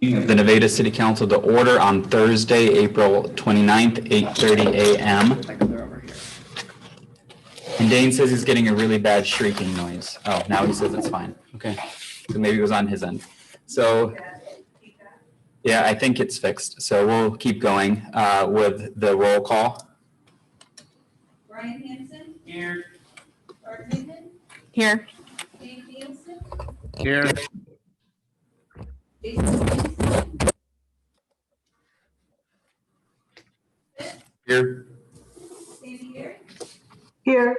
Meeting of the Nevada City Council to order on Thursday, April 29th, 8:30 a.m. And Dane says he's getting a really bad shrieking noise. Oh, now he says it's fine. Okay. So maybe it was on his end. So, yeah, I think it's fixed. So we'll keep going with the roll call. Brian Hanson. Here. Art Hinton. Here. Dave Nielsen. Here. Jason Williamson. Here. Sandy Garrett. Here.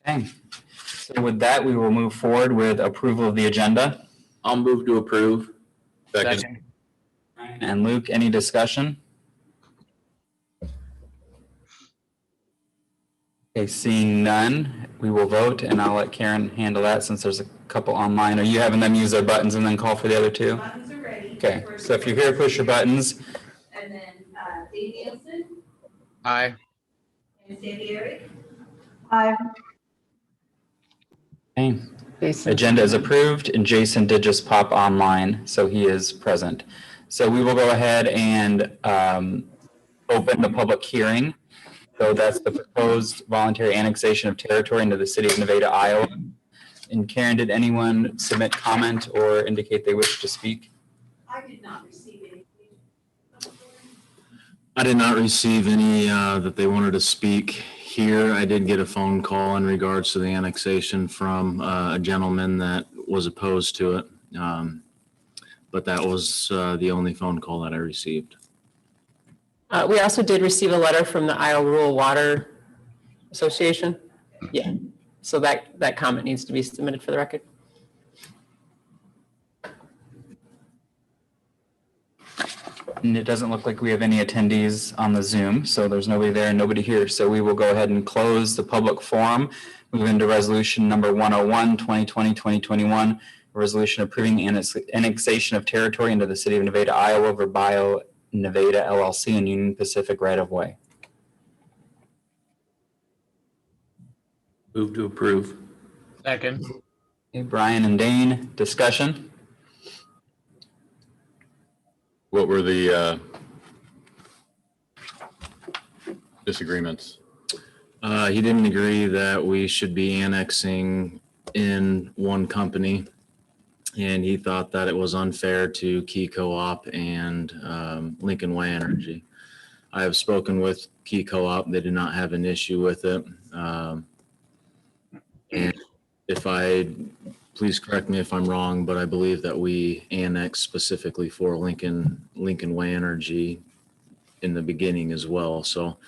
Okay. So with that, we will move forward with approval of the agenda. I'll move to approve. Second. And Luke, any discussion? Okay, seeing none, we will vote, and I'll let Karen handle that since there's a couple online. Are you having them use their buttons and then call for the other two? Buttons are ready. Okay, so if you're here, push your buttons. And then Dave Nielsen Aye. and Sandy Garrett. Aye. Okay. Agenda is approved, and Jason did just pop online, so he is present. So we will go ahead and open the public hearing. So that's the proposed voluntary annexation of territory into the city of Nevada, Iowa. And Karen, did anyone submit comment or indicate they wish to speak? I did not receive anything. I did not receive any that they wanted to speak here. I did get a phone call in regards to the annexation from a gentleman that was opposed to it. But that was the only phone call that I received. We also did receive a letter from the Iowa Rural Water Association. Yeah, so that comment needs to be submitted for the record. And it doesn't look like we have any attendees on the Zoom, so there's nobody there and nobody here. So we will go ahead and close the public forum, move into resolution number 101, 2020-2021, a resolution approving annexation of territory into the city of Nevada, Iowa, Verbio Nevada LLC and Union Pacific right-of-way. Move to approve. Second. Okay, Brian and Dane, discussion? What were the disagreements? He didn't agree that we should be annexing in one company. And he thought that it was unfair to Key Co-op and Lincoln Way Energy. I have spoken with Key Co-op. They did not have an issue with it. And please correct me if I'm wrong, but I believe that we annexed specifically for Lincoln Way Energy in the beginning as well. So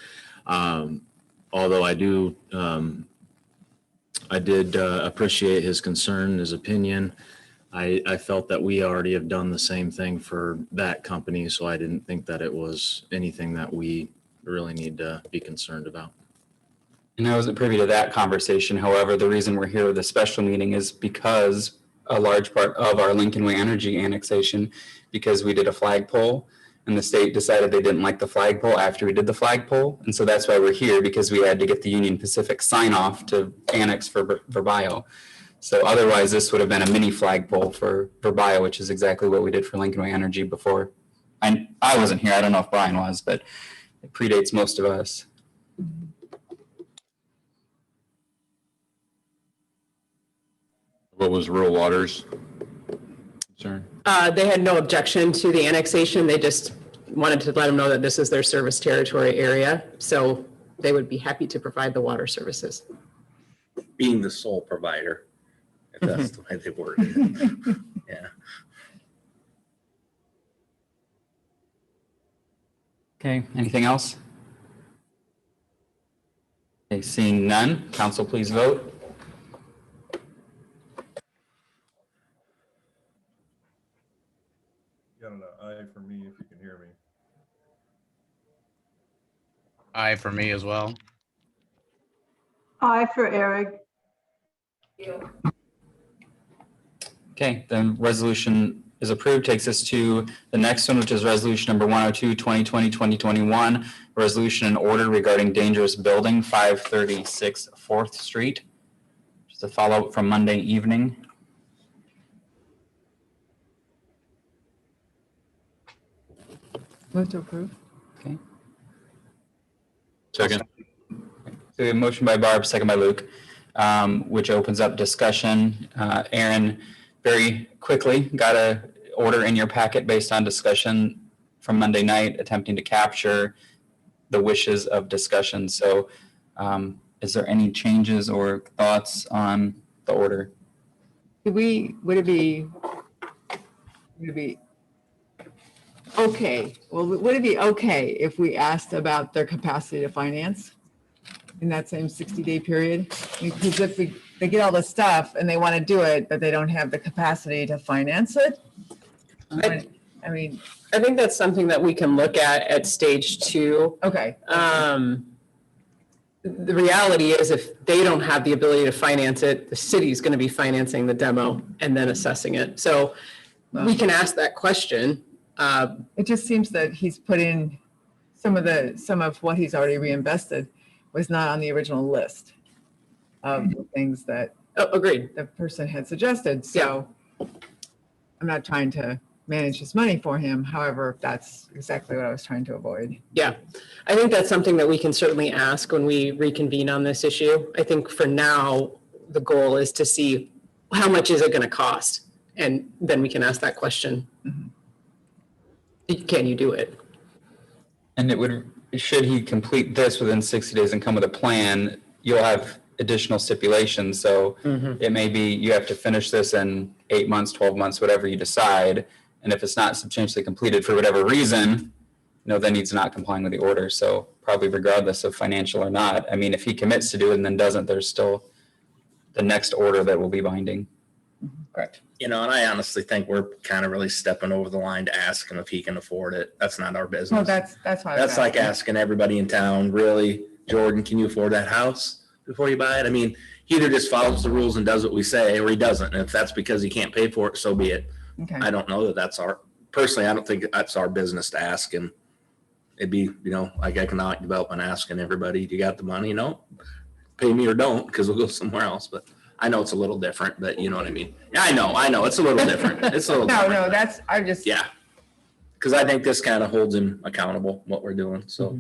although I did appreciate his concern, his opinion, I felt that we already have done the same thing for that company, so I didn't think that it was anything that we really need to be concerned about. And I wasn't privy to that conversation. However, the reason we're here with a special meeting is because a large part of our Lincoln Way Energy annexation, because we did a flagpole and the state decided they didn't like the flagpole after we did the flagpole. And so that's why we're here, because we had to get the Union Pacific sign off to annex for Verbio. So otherwise, this would have been a mini flagpole for Verbio, which is exactly what we did for Lincoln Way Energy before. I wasn't here. I don't know if Brian was, but it predates most of us. What was Rural Water's concern? They had no objection to the annexation. They just wanted to let them know that this is their service territory area. So they would be happy to provide the water services. Being the sole provider, if that's the way they worded it. Yeah. Okay, anything else? Okay, seeing none, council please vote. Got an aye for me if you can hear me. Aye for me as well. Aye for Eric. Okay, the resolution is approved. Takes us to the next one, which is resolution number 102, 2020-2021, a resolution and order regarding dangerous building, 536 4th Street. Just a follow-up from Monday evening. Move to approve. Second. So we have a motion by Barb, second by Luke, which opens up discussion. Aaron, very quickly, got a order in your packet based on discussion from Monday night, attempting to capture the wishes of discussion. So is there any changes or thoughts on the order? Would it be okay? Well, would it be okay if we asked about their capacity to finance in that same 60-day period? Because if they get all the stuff and they want to do it, but they don't have the capacity to finance it? I mean, I think that's something that we can look at stage 2. okay. The reality is if they don't have the ability to finance it, the city's going to be financing the demo and then assessing it. So we can ask that question. It just seems that he's put in some of what he's already reinvested was not on the original list of the things that Agreed. the person had suggested. So I'm not trying to manage his money for him. However, that's exactly what I was trying to avoid. Yeah, I think that's something that we can certainly ask when we reconvene on this issue. I think for now, the goal is to see how much is it going to cost? And then we can ask that question. Can you do it? And should he complete this within 60 days and come with a plan, you'll have additional stipulations. So it may be you have to finish this in 8 months, 12 months, whatever you decide. And if it's not substantially completed for whatever reason, then he's not complying with the order. So probably regardless of financial or not. I mean, if he commits to do it and then doesn't, there's still the next order that will be binding. Correct. And I honestly think we're kind of really stepping over the line to ask him if he can afford it. That's not our business. Well, that's why. I was That's like asking. asking everybody in town, really, Jordan, can you afford that house before you buy it? I mean, he either just follows the rules and does what we say, or he doesn't. And if that's because he can't pay for it, so be it. Okay. I don't know that that's personally, I don't think that's our business to ask him. It'd be, like economic development asking everybody, do you got the money? No, pay me or don't, because we'll go somewhere else. But I know it's a little different, but you know what I mean? Yeah, I know. It's a little different. It's a little No, different. I just. Yeah. Because I think this kind of holds him accountable, what we're doing. So.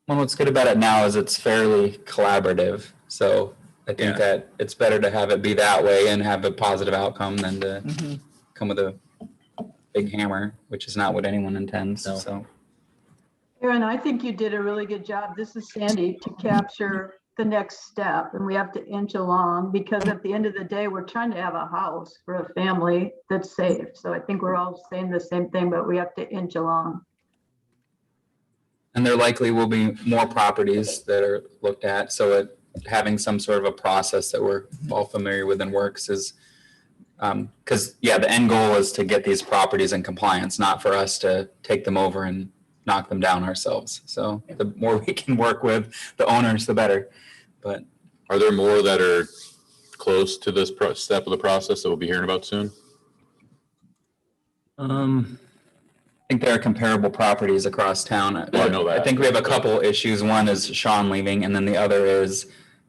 Well, what's good about it now is it's fairly collaborative. So I think that it's better to have it be that way and have a positive outcome than to come with a big hammer, which is not what anyone intends. No. So Aaron, I think you did a really good job. This is Sandy, to capture the next step, and we have to inch along because at the end of the day, we're trying to have a house for a family that's safe. So I think we're all saying the same thing, but we have to inch along. and there likely will be more properties that are looked at. So having some sort of a process that we're all familiar with and works is because the end goal is to get these properties in compliance, not for us to take them over and knock them down ourselves. So the more we can work with the owners, the better. But Are there more that are close to this step of the process that we'll be hearing about soon? I think there are comparable properties across town. Well, I know that. I think we have a couple issues. One is Sean leaving, and then the other is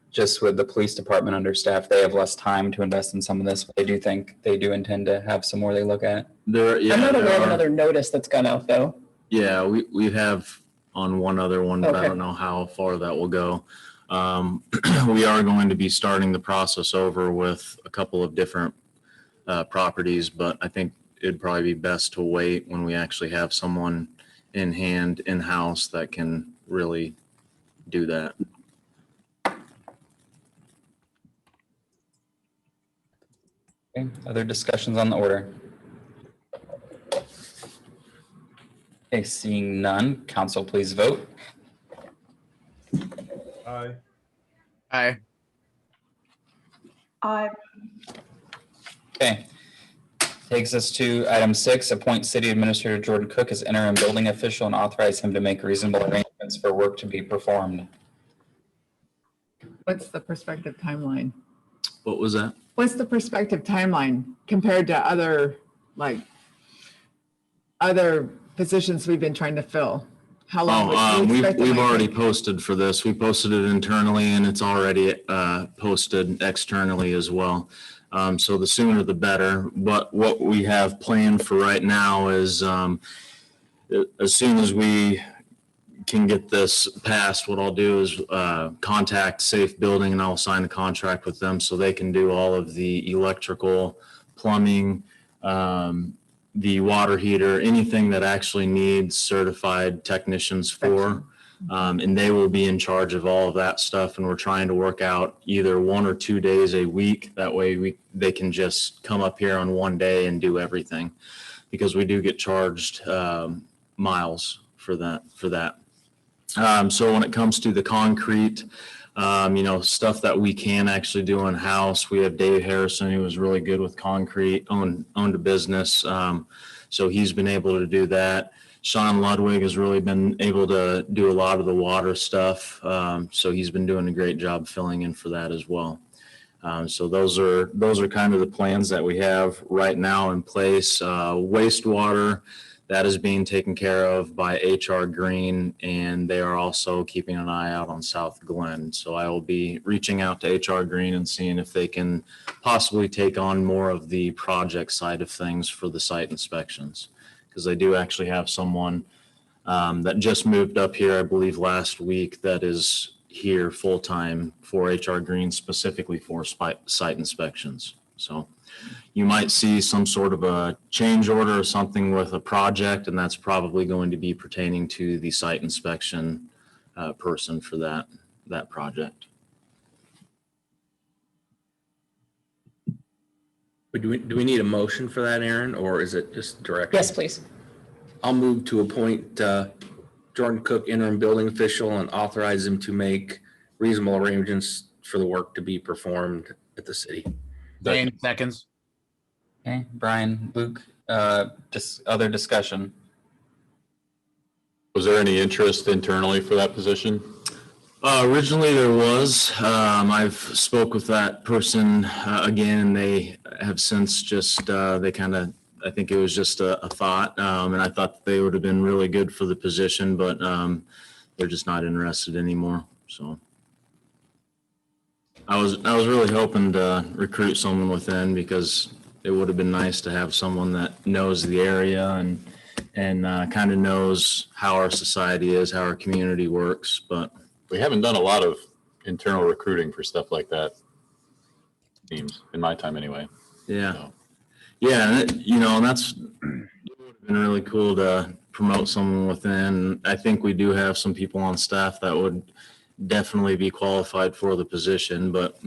just with the police department understaffed. They have less time to invest in some of this. But I do think they do intend to have some more they look at. I'm not aware of another notice that's gone out though. Yeah, we have on one other one, but I Okay. don't know how far that will go. We are going to be starting the process over with a couple of different properties, but I think it'd probably be best to wait when we actually have someone in hand, in-house that can really do that. Okay. Other discussions on the order? Okay, seeing none, council please vote. Aye. Aye. Okay. Takes us to item 6, appoint city administrator Jordan Cook as interim building official and authorize him to make reasonable arrangements for work to be performed. What's the prospective timeline? What was that? What's the prospective timeline compared to other positions we've been trying to fill? How long? would you expect it We've might already take? posted for this. We posted it internally and it's already posted externally as well. So the sooner the better. But what we have planned for right now is as soon as we can get this passed, what I'll do is contact Safe Building and I'll sign a contract with them so they can do all of the electrical, plumbing, the water heater, anything that actually needs certified technicians for. And they will be in charge of all of that stuff. And we're trying to work out either 1 or 2 days a week. That way they can just come up here on one day and do everything, because we do get charged miles for that. So when it comes to the concrete, stuff that we can actually do in-house, we have Dave Harrison, who was really good with concrete, owned a business. So he's been able to do that. Sean Ludwig has really been able to do a lot of the water stuff. So he's been doing a great job filling in for that as well. So those are kind of the plans that we have right now in place. Wastewater, that is being taken care of by HR Green, and they are also keeping an eye out on South Glen. So I will be reaching out to HR Green and seeing if they can possibly take on more of the project side of things for the site inspections, because they do actually have someone that just moved up here, I believe last week, that is here full-time for HR Green, specifically for site inspections. So you might see some sort of a change order or something with a project, and that's probably going to be pertaining to the site inspection person for that project. But do we need a motion for that, Aaron, or is it just direct? Yes, please. I'll move to appoint Jordan Cook interim building official and authorize him to make reasonable arrangements for the work to be performed at the city. Dane, seconds. Okay, Brian, Luke, just other discussion. Was there any interest internally for that position? Originally there was. I've spoke with that person again, and they have since just, I think it was just a thought. And I thought they would have been really good for the position, but they're just not interested anymore. So I was really hoping to recruit someone within, because it would have been nice to have someone that knows the area and kind of knows how our society is, how our community works. But We haven't done a lot of internal recruiting for stuff like that, seems, in my time anyway. yeah. So, Yeah, and and that's it would have been really cool to promote someone within. I think we do have some people on staff that would definitely be qualified for the position, but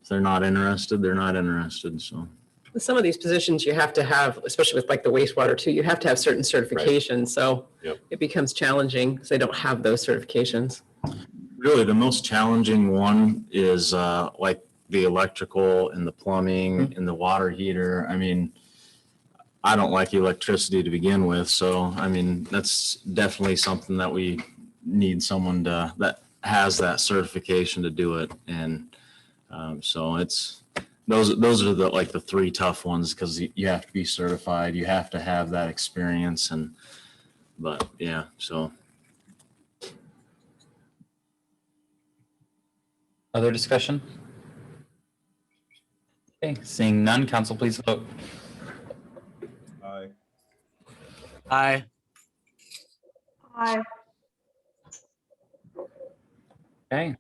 if they're not interested, they're not interested. So With some of these positions, you have to have, especially with like the wastewater too, you have to have certain certifications. So Yep. it becomes challenging because they don't have those certifications. really, the most challenging one is like the electrical and the plumbing and the water heater. I mean, I don't like electricity to begin with, so I mean that's definitely something that we need someone that has that certification to do it. And so it's those are the three tough ones, because you have to be certified, you have to have that experience, but yeah, so. Other discussion? Okay, seeing none, council, please vote. Aye. Aye. Aye. Okay.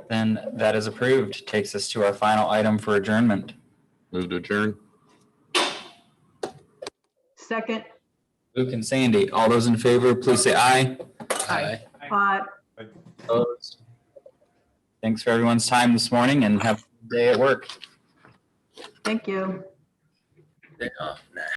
Then that is approved. Takes us to our final item for adjournment. Move to adjourn. Second. Luke and Sandy, all those in favor, please say aye. Aye. Aye. Opposed? Thanks for everyone's time this morning, and have a good day at work. Thank you. Nah.